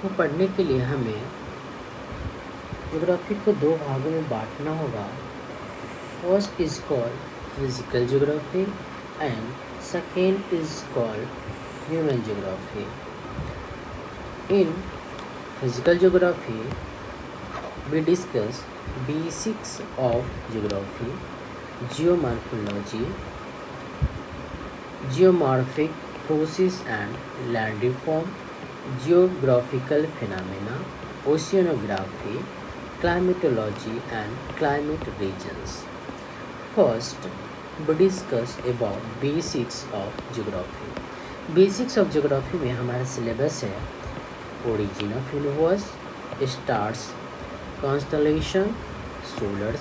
को पढ़ने के लिए हमें ज्योग्राफी को दो भागों में बांटना होगा. First is called physical geography and second is called human geography. In physical geography we discuss basics of geography, geomorphology, geomorphic process and landform, geographical phenomena, oceanography, climatology and climate regions. First, we discuss about basics of geography. Basics of geography में हमारा syllabus है origin of universe, stars, constellation, solar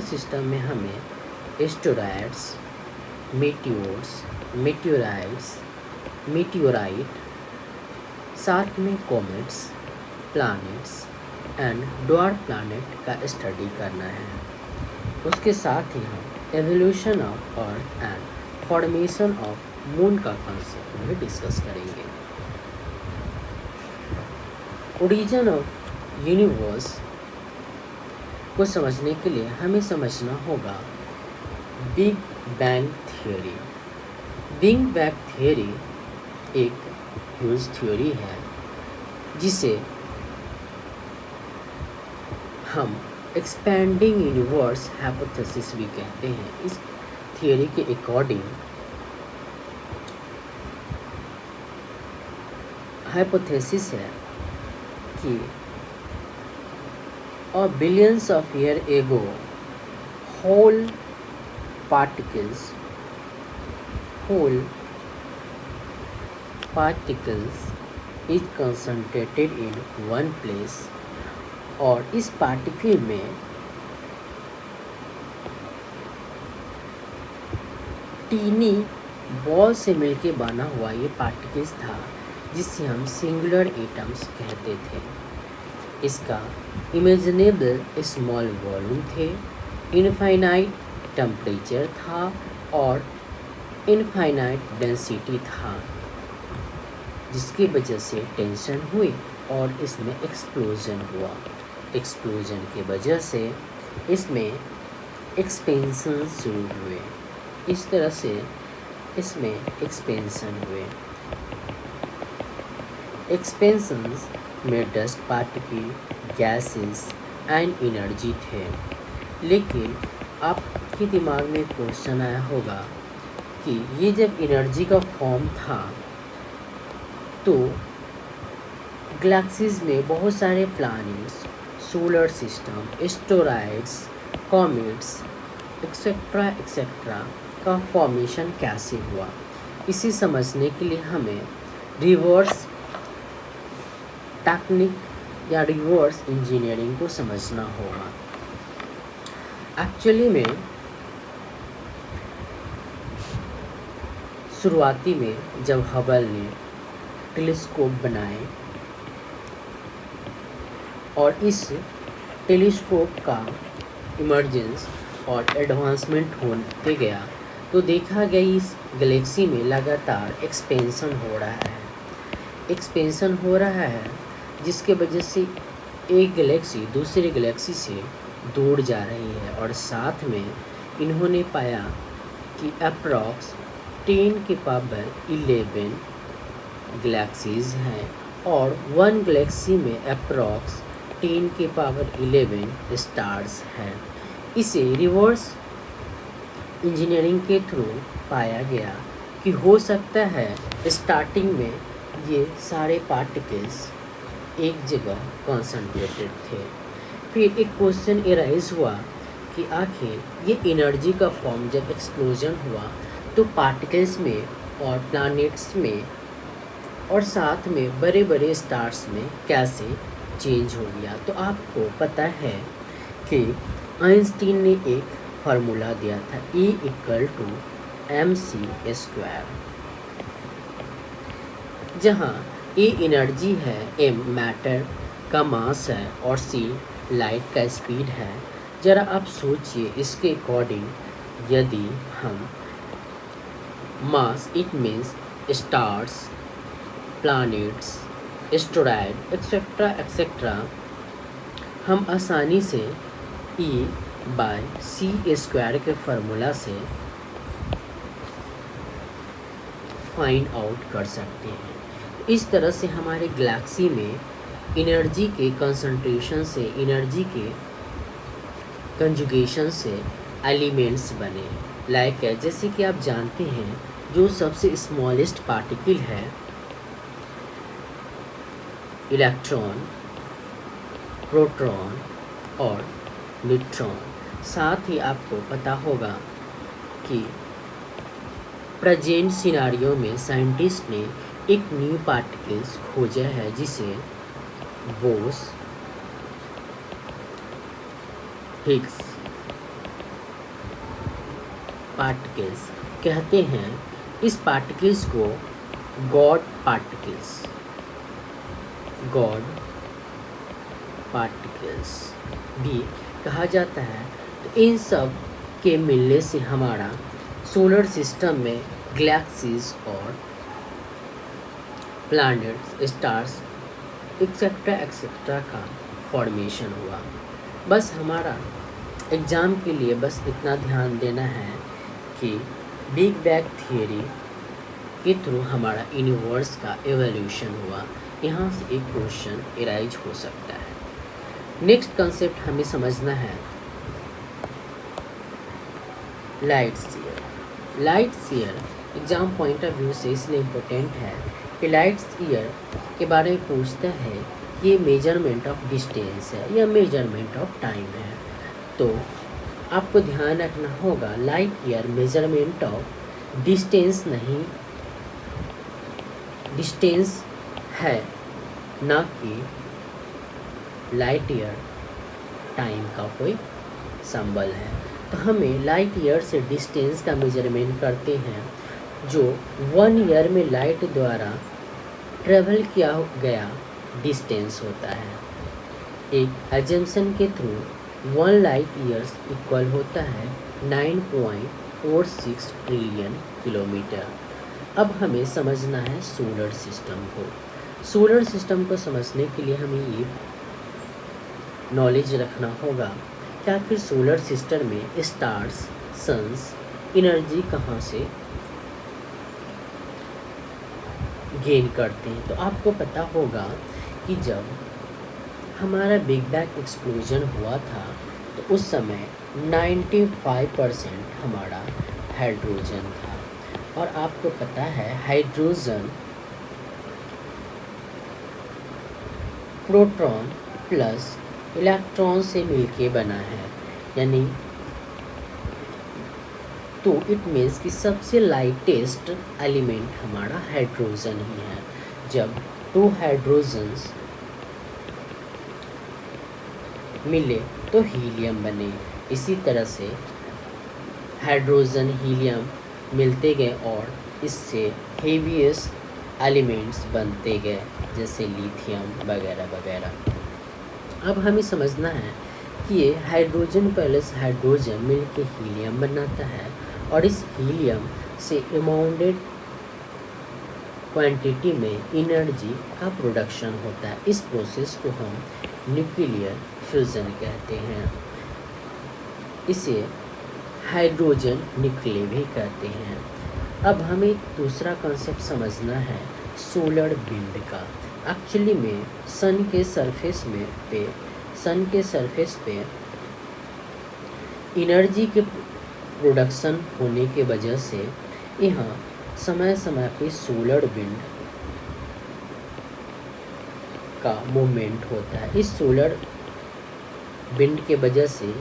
system में हमें asteroids, meteors, मेटियोराइट, साथ में comets, planets and dwarf planet का study करना है. उसके साथ ही हम evolution of earth and formation of moon का कॉन्सेप्ट भी डिस्कस करेंगे. ओरिजिन ऑफ यूनिवर्स को समझने के लिए हमें समझना होगा big bang theory. Big bang theory एक ह्यूज थ्योरी है जिसे हम एक्सपेंडिंग यूनिवर्स हाइपोथेसिस भी कहते हैं. इस थ्योरी के अकॉर्डिंग हाइपोथेसिस है कि billions of years ago, whole particles is concentrated in one place. और इस पार्टिकल में टीनी बॉल से मिलके बना हुआ ये पार्टिकल्स था जिसे हम सिंगुलर एटम्स कहते थे. इसका इमेजिनेबल स्मॉल वॉल्यूम थे, इनफाइनाइट टेम्परेचर था और इनफाइनाइट डेंसिटी था, जिसकी वजह से टेंशन हुई और इसमें एक्सप्लोजन हुआ. एक्सप्लोजन की वजह से इसमें एक्सपेंशन शुरू हुए. इस तरह से इसमें एक्सपेंशन हुए. एक्सपेंशंस में dust particle, gases and energy थे. लेकिन आपके दिमाग में क्वेश्चन आया होगा कि ये जब एनर्जी का फॉर्म था तो गैलेक्सीज में बहुत सारे planets, solar system, asteroids, comets etcetera का फॉर्मेशन कैसे हुआ. इसे समझने के लिए हमें रिवर्स टेक्निक या रिवर्स इंजीनियरिंग को समझना होगा. एक्चुअली में शुरुआती में जब हबल ने टेलीस्कोप बनाए और इस टेलीस्कोप का इमर्जेंस और एडवांसमेंट होते गया तो देखा गया इस गैलेक्सी में लगातार एक्सपेंशन हो रहा है जिसके वजह से एक गैलेक्सी दूसरी गैलेक्सी से दूर जा रही है. और साथ में इन्होंने पाया कि अप्रॉक्स 10 की पावर 11 गैलेक्सीज हैं और वन गैलेक्सी में अप्रॉक्स 10 की पावर 11 स्टार्स हैं. इसे रिवर्स इंजीनियरिंग के थ्रू पाया गया कि हो सकता है स्टार्टिंग में ये सारे पार्टिकल्स एक जगह कॉन्सेंट्रेटेड थे. फिर एक क्वेश्चन एराइज हुआ कि आखिर ये एनर्जी का फॉर्म जब एक्सप्लोजन हुआ तो पार्टिकल्स में और प्लैनेट्स में और साथ में बड़े बड़े स्टार्स में कैसे चेंज हो गया. तो आपको पता है कि आइंस्टीन ने एक फार्मूला दिया था E=mc², जहाँ E एनर्जी है, M मैटर का मास है और C लाइट का स्पीड है. ज़रा आप सोचिए इसके अकॉर्डिंग यदि हम mass it means stars, planets asteroid etcetera etcetera हम आसानी से E/c² के फार्मूला से फाइंड आउट कर सकते हैं। इस तरह से हमारे गैलेक्सी में एनर्जी के कंसंट्रेशन से, एनर्जी के कंजुगेशन से एलिमेंट्स बने। लाइक है, जैसे कि आप जानते हैं जो सबसे स्मॉलेस्ट पार्टिकल है इलेक्ट्रॉन, प्रोटॉन और न्यूट्रॉन। साथ ही आपको पता होगा कि प्रेजेंट सिनारियो में साइंटिस्ट ने एक न्यू पार्टिकल्स खोजा है जिसे बोस हिग्स पार्टिकल्स कहते हैं। इस पार्टिकल्स को गॉड पार्टिकल्स भी कहा जाता है। तो इन सब के मिलने से हमारा सोलर सिस्टम में गैलेक्सीज और प्लैनेट्स, स्टार्स एक्सेट्रा का फॉर्मेशन हुआ। बस हमारा एग्ज़ाम के लिए बस इतना ध्यान देना है कि बिग बैंग थियरी के थ्रू हमारा यूनिवर्स का एवोल्यूशन हुआ। यहाँ से एक क्वेश्चन एराइज हो सकता है। नेक्स्ट कंसेप्ट हमें समझना है light year exam point of view से इसलिए इम्पोर्टेंट है कि लाइट ईयर के बारे में पूछता है कि ये मेजरमेंट ऑफ डिस्टेंस है या मेजरमेंट ऑफ टाइम है। तो आपको ध्यान रखना होगा light year measurement of distance नहीं, डिस्टेंस है, ना कि लाइट ईयर टाइम का कोई सिंबल है। तो हमें लाइट ईयर से डिस्टेंस का मेजरमेंट करते हैं जो 1 ईयर में लाइट द्वारा ट्रेवल किया गया डिस्टेंस होता है। एक एजम्पशन के थ्रू 1 लाइट ईयर्स इक्वल होता है 9.46 ट्रिलियन किलोमीटर। अब हमें समझना है सोलर सिस्टम को। सोलर सिस्टम को समझने के लिए हमें ये नॉलेज रखना होगा कि आखिर सोलर सिस्टम में स्टार्स, सन्स एनर्जी कहाँ से गेन करते हैं। तो आपको पता होगा कि जब हमारा बिग बैंग एक्सप्लोजन हुआ था तो उस समय 95% हमारा हाइड्रोजन था। और आपको पता है हाइड्रोजन प्रोटॉन प्लस इलेक्ट्रॉन से मिलके बना है, यानी तो इट मीन्स कि सबसे लाइटेस्ट एलिमेंट हमारा हाइड्रोजन ही है। जब 2 हाइड्रोजन्स मिले तो हीलियम बने। इसी तरह से हाइड्रोजन हीलियम मिलते गए और इससे हेवीएस्ट एलिमेंट्स बनते गए जैसे लिथियम वगैरह वगैरह। अब हमें समझना है कि ये हाइड्रोजन प्लस हाइड्रोजन मिलके हीलियम बनाता है और इस हीलियम से अमाउंटेड क्वांटिटी में एनर्जी का प्रोडक्शन होता है। इस प्रोसेस को हम न्यूक्लियर फ्यूज़न कहते हैं। इसे हाइड्रोजन न्यूक्लियर भी कहते हैं। अब हमें दूसरा कॉन्सेप्ट समझना है सोलर विंड का। एक्चुअली में सन के सरफेस पे एनर्जी के प्रोडक्शन होने के वजह से यहाँ समय समय पे सोलर विंड का मूवमेंट होता है। इस सोलर विंड के वजह से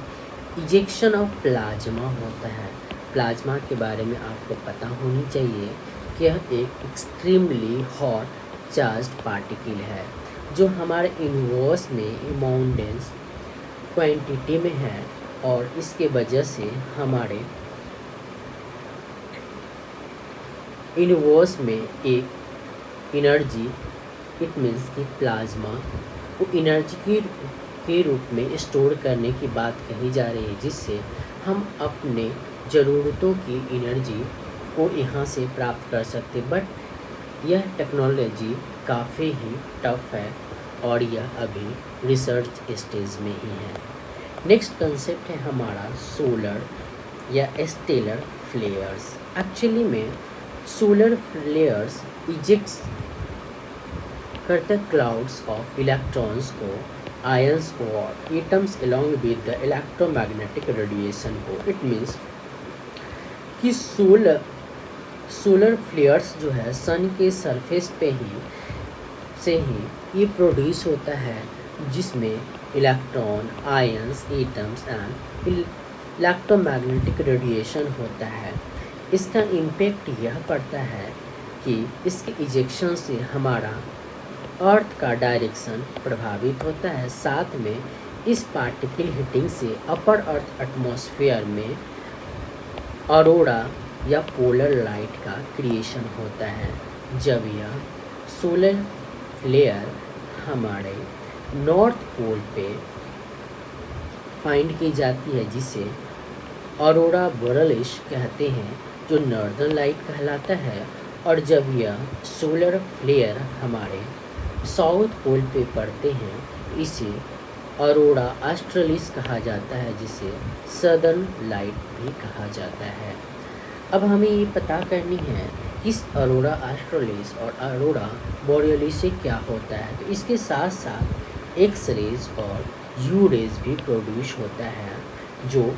इजेक्शन ऑफ प्लाज्मा होता है। प्लाज्मा के बारे में आपको पता होनी चाहिए कि यह एक एक्सट्रीमली हॉट चार्ज्ड पार्टिकल है जो हमारे यूनिवर्स में अबाउंडेंस क्वांटिटी में है और इसके वजह से हमारे यूनिवर्स में एक एनर्जी, इट मीन्स कि प्लाज्मा को एनर्जी के रूप में स्टोर करने की बात कही जा रही है, जिससे हम अपने ज़रूरतों की एनर्जी को यहाँ से प्राप्त कर सकते। बट यह टेक्नोलॉजी काफ़ी ही टफ है और यह अभी रिसर्च स्टेज में ही है। नेक्स्ट कंसेप्ट है हमारा सोलर या स्टेलर फ्लेयर्स। एक्चुअली में सोलर फ्लेयर्स इजेक्ट्स करते क्लाउड्स ऑफ इलेक्ट्रॉन्स को, आयंस को और atoms along with the electromagnetic radiation को। इट मीन्स कि सोलर फ्लेयर्स जो है सन के सरफेस पे ही ये प्रोड्यूस होता है, जिसमें electron, ions, atoms and electromagnetic radiation होता है। इसका इम्पैक्ट यह पड़ता है कि इसके इजेक्शन से हमारा अर्थ का डायरेक्शन प्रभावित होता है। साथ में इस पार्टिकल हीटिंग से अपर अर्थ एटमॉस्फेयर में ऑरोरा या पोलर लाइट का क्रिएशन होता है। जब यह सोलर फ्लेयर हमारे नॉर्थ पोल पे फाइंड की जाती है, जिसे ऑरोरा बोरेलिस कहते हैं, जो नॉर्दर्न लाइट कहलाता है। और जब यह सोलर फ्लेयर हमारे साउथ पोल पे पड़ते हैं, इसे ऑरोरा ऑस्ट्रेलिस कहा जाता है, जिसे सदर्न लाइट भी कहा जाता है। अब हमें ये पता करनी है इस ऑरोरा ऑस्ट्रेलिस और ऑरोरा बोरेलिस से क्या होता है। तो इसके साथ साथ एक्स रेज और यू रेज भी प्रोड्यूस होता है, जो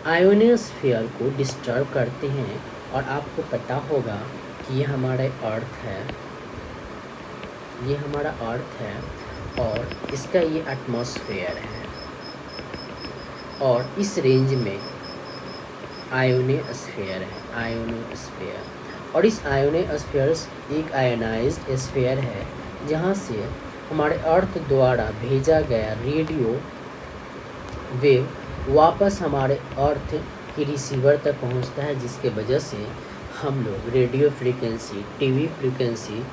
आयोनोस्फीयर को डिस्टर्ब करते हैं। और आपको पता होगा कि ये हमारा अर्थ है और इसका ये एटमॉस्फेयर है, और इस रेंज में आयोनोस्फीयर है। और इस आयोनोस्फीयर एक आयोनाइज्ड स्फीयर है, जहाँ से हमारे अर्थ द्वारा भेजा गया रेडियो वेव वापस हमारे अर्थ के रिसीवर तक पहुँचता है, जिसके वजह से हम लोग रेडियो फ्रीक्वेंसी, टीवी फ्रीक्वेंसी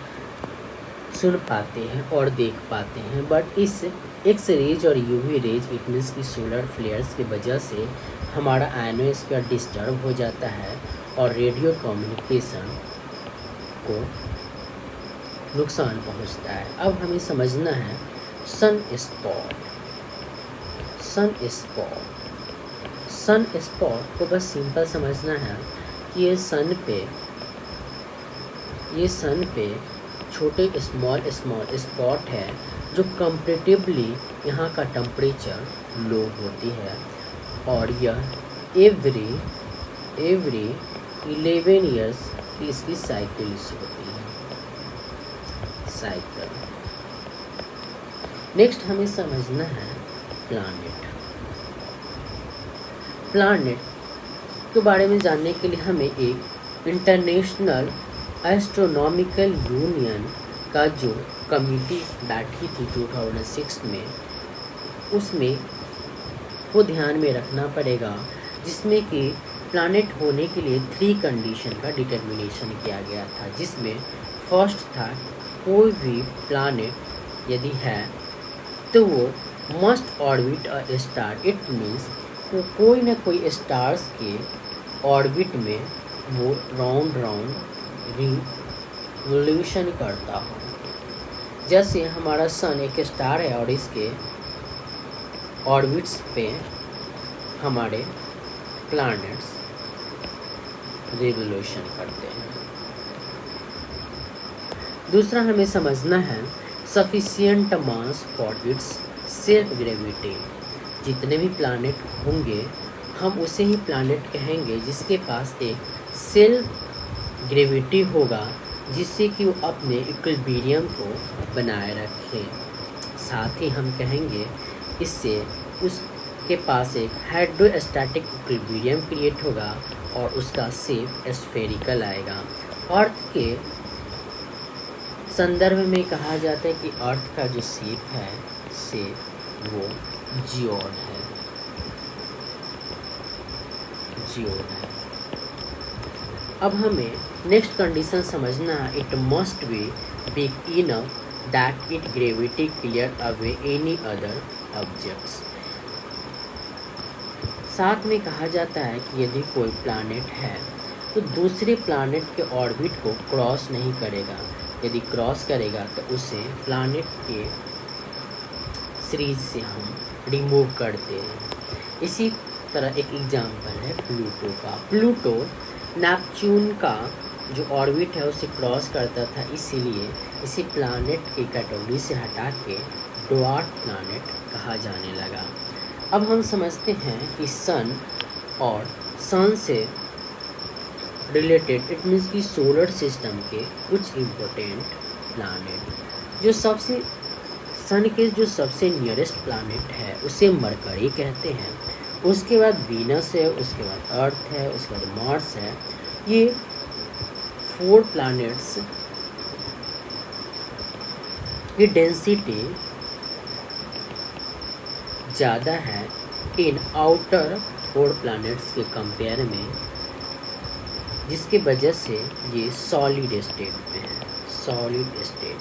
सुन पाते हैं और देख पाते हैं। बट इस एक्स रेज और यूवी रेज, इट मीन्स की सोलर फ्लेयर्स की वजह से हमारा आयोनोस्फीयर डिस्टर्ब हो जाता है और रेडियो कम्युनिकेशन को नुकसान पहुंचता है। अब हमें समझना है सन स्पॉट को बस सिंपल समझना है कि ये सन पे छोटे स्मॉल स्पॉट है, जो कंपेरेटिवली यहाँ का टेम्परेचर लो होती है। और यह एवरी 11 ईयर्स की इसकी साइकिल्स होती है। नेक्स्ट हमें समझना है प्लानेट के बारे में जानने के लिए हमें एक इंटरनेशनल एस्ट्रोनॉमिकल यूनियन का जो कमिटी बैठी थी 2006 में, उसमें को ध्यान में रखना पड़ेगा, जिसमें कि प्लानेट होने के लिए 3 कंडीशन का डिटर्मिनेशन किया गया था। जिसमें फर्स्ट था कोई भी प्लानेट यदि है तो वो must orbit a star. It means कोई ना कोई स्टार्स के ऑर्बिट में वो राउंड रिवोल्यूशन करता हो। जैसे हमारा सन एक स्टार है और इसके ऑर्बिट्स पे हमारे प्लैनेट्स रिवोल्यूशन करते हैं। दूसरा हमें समझना है sufficient mass for its self gravity. जितने भी प्लैनेट होंगे हम उसे ही प्लैनेट कहेंगे जिसके पास एक सेल्फ ग्रेविटी होगा, जिससे कि वो अपने इक्विलिब्रियम को बनाए रखे। साथ ही हम कहेंगे इससे उसके पास एक हाइड्रोस्टैटिक इक्विलिब्रियम क्रिएट होगा और उसका शेप स्फेरिकल आएगा। अर्थ के संदर्भ में कहा जाता है कि अर्थ का जो शेप है वो जियोड है। अब हमें नेक्स्ट कंडीशन समझना है, it must be big enough that it gravity clear away any other objects. साथ में कहा जाता है कि यदि कोई प्लैनेट है तो दूसरे प्लैनेट के ऑर्बिट को क्रॉस नहीं करेगा। यदि क्रॉस करेगा तो उसे प्लैनेट के सीरीज से हम रिमूव करते हैं। इसी तरह एक एग्जाम्पल है प्लूटो का। प्लूटो नेपच्यून का जो ऑर्बिट है उसे क्रॉस करता था, इसीलिए इसे प्लैनेट की कैटेगरी से हटा के ड्वार्फ प्लैनेट कहा जाने लगा। अब हम समझते हैं कि सन और सन से रिलेटेड इट मीन्स कि सोलर सिस्टम के कुछ इम्पोर्टेंट प्लैनेट। जो सबसे सन के जो सबसे नियरेस्ट प्लैनेट है उसे मरकरी कहते हैं। उसके बाद वीनस है, उसके बाद अर्थ है, उसके बाद मार्स है। ये 4 प्लैनेट्स की डेंसिटी ज़्यादा है इन आउटर 4 प्लैनेट्स के कंपेयर में, जिसके वजह से ये सॉलिड स्टेट में है, सॉलिड स्टेट।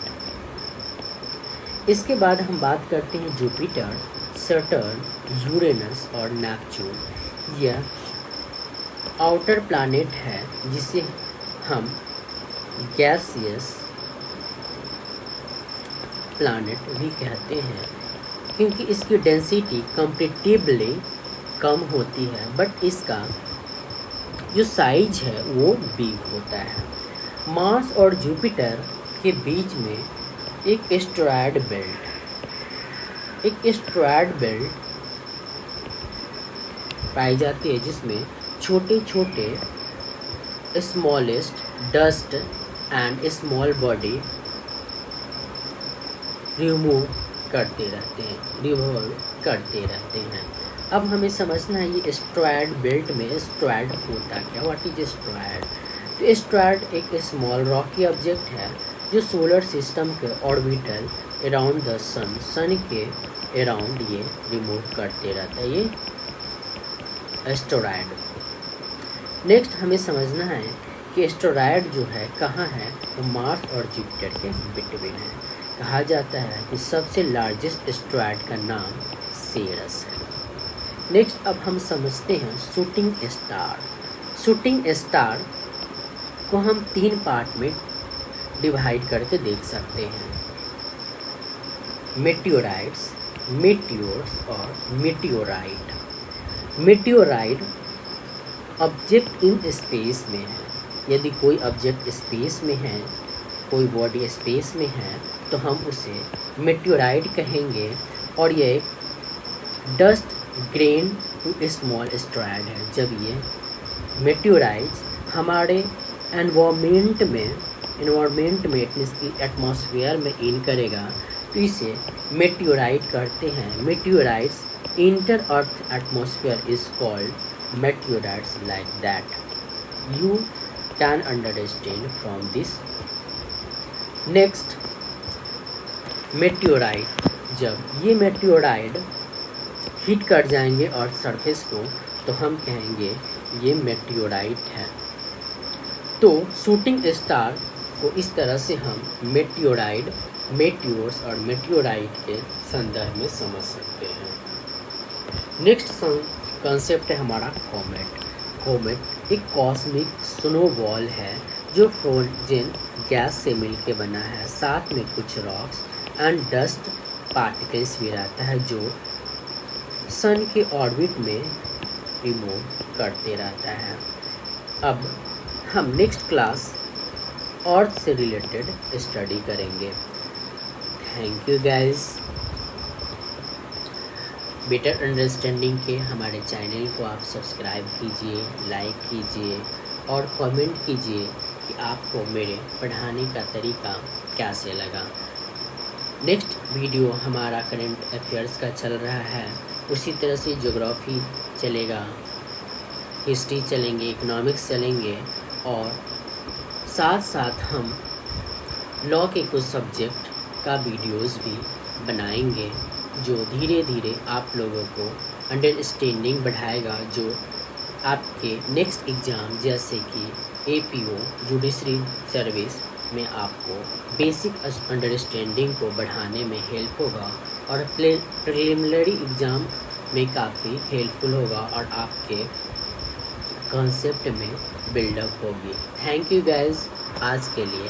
इसके बाद हम बात करते हैं जुपिटर, सैटर्न, यूरेनस और नेपच्यून। यह आउटर प्लैनेट है जिसे हम गैसियस प्लैनेट भी कहते हैं, क्योंकि इसकी डेंसिटी कंपैरेटिवली कम होती है, बट इसका जो साइज है वो बिग होता है। मार्स और जुपिटर के बीच में एक एस्टेरॉयड बेल्ट पाई जाती है, जिसमें छोटे छोटे smallest dust and small body remove करते रहते हैं। अब हमें समझना है ये एस्टेरॉयड बेल्ट में एस्टेरॉयड होता क्या, व्हाट इज एस्टेरॉयड। तो एस्टेरॉयड एक स्मॉल रॉकी ऑब्जेक्ट है जो सोलर सिस्टम के ऑर्बिटल अराउंड द सन के अराउंड ये रिमूव करते रहता है, ये एस्टेरॉयड। नेक्स्ट हमें समझना है कि एस्टेरॉयड जो है कहाँ है, तो मार्स और जुपिटर के बिटवीन है। कहा जाता है कि सबसे लार्जेस्ट एस्टेरॉयड का नाम सेरस है। नेक्स्ट अब हम समझते हैं शूटिंग स्टार। शूटिंग स्टार को हम 3 पार्ट में डिवाइड करके देख सकते हैं, मेटियोराइट्स, मेटियोर्स और मेटियोराइट। मेटियोराइट ऑब्जेक्ट इन स्पेस में है। यदि कोई ऑब्जेक्ट स्पेस में है, कोई बॉडी स्पेस में है, तो हम उसे मेटियोराइट कहेंगे, और ये dust grain to small asteroid है। जब ये मेटियोराइट्स हमारे एनवायरनमेंट में इसकी एटमॉस्फेयर में इन करेगा, तो इसे मेटियोराइट कहते हैं। Meteorites inter earth atmosphere is called meteorites like that. You can understand from this. Next meteorite, जब ये मेटियोराइट हिट कर जाएंगे और सरफेस को, तो हम कहेंगे ये मेटियोराइट है। तो शूटिंग स्टार को इस तरह से हम मेटियोराइट, मेटियोर्स और मेटियोराइट के संदर्भ में समझ सकते हैं। नेक्स्ट कॉन्सेप्ट है हमारा कॉमेट। कॉमेट एक कॉस्मिक स्नोबॉल है जो फ्रोजन गैस से मिलके बना है, साथ में कुछ रॉक्स एंड डस्ट पार्टिकल्स भी रहता है, जो सन के ऑर्बिट में रिमूव करते रहता है। अब हम नेक्स्ट क्लास अर्थ से रिलेटेड स्टडी करेंगे। Thank you guys. Better understanding के हमारे चैनल को आप सब्सक्राइब कीजिए, लाइक कीजिए और कमेंट कीजिए कि आपको मेरे पढ़ाने का तरीका कैसे लगा। नेक्स्ट वीडियो हमारा करंट अफेयर्स का चल रहा है, उसी तरह से ज्योग्राफी चलेगा, हिस्ट्री चलेंगे, इकोनॉमिक्स चलेंगे, और साथ साथ हम लॉ के कुछ सब्जेक्ट का वीडियोस भी बनाएंगे, जो धीरे धीरे आप लोगों को अंडरस्टैंडिंग बढ़ाएगा, जो आपके नेक्स्ट एग्ज़ाम जैसे कि APO जुडिशरी सर्विस में आपको बेसिक अंडरस्टैंडिंग को बढ़ाने में हेल्प होगा, और प्रिलिमिनरी एग्ज़ाम में काफ़ी हेल्पफुल होगा, और आपके कॉन्सेप्ट में बिल्डअप होगी। थैंक यू गाइस आज के लिए।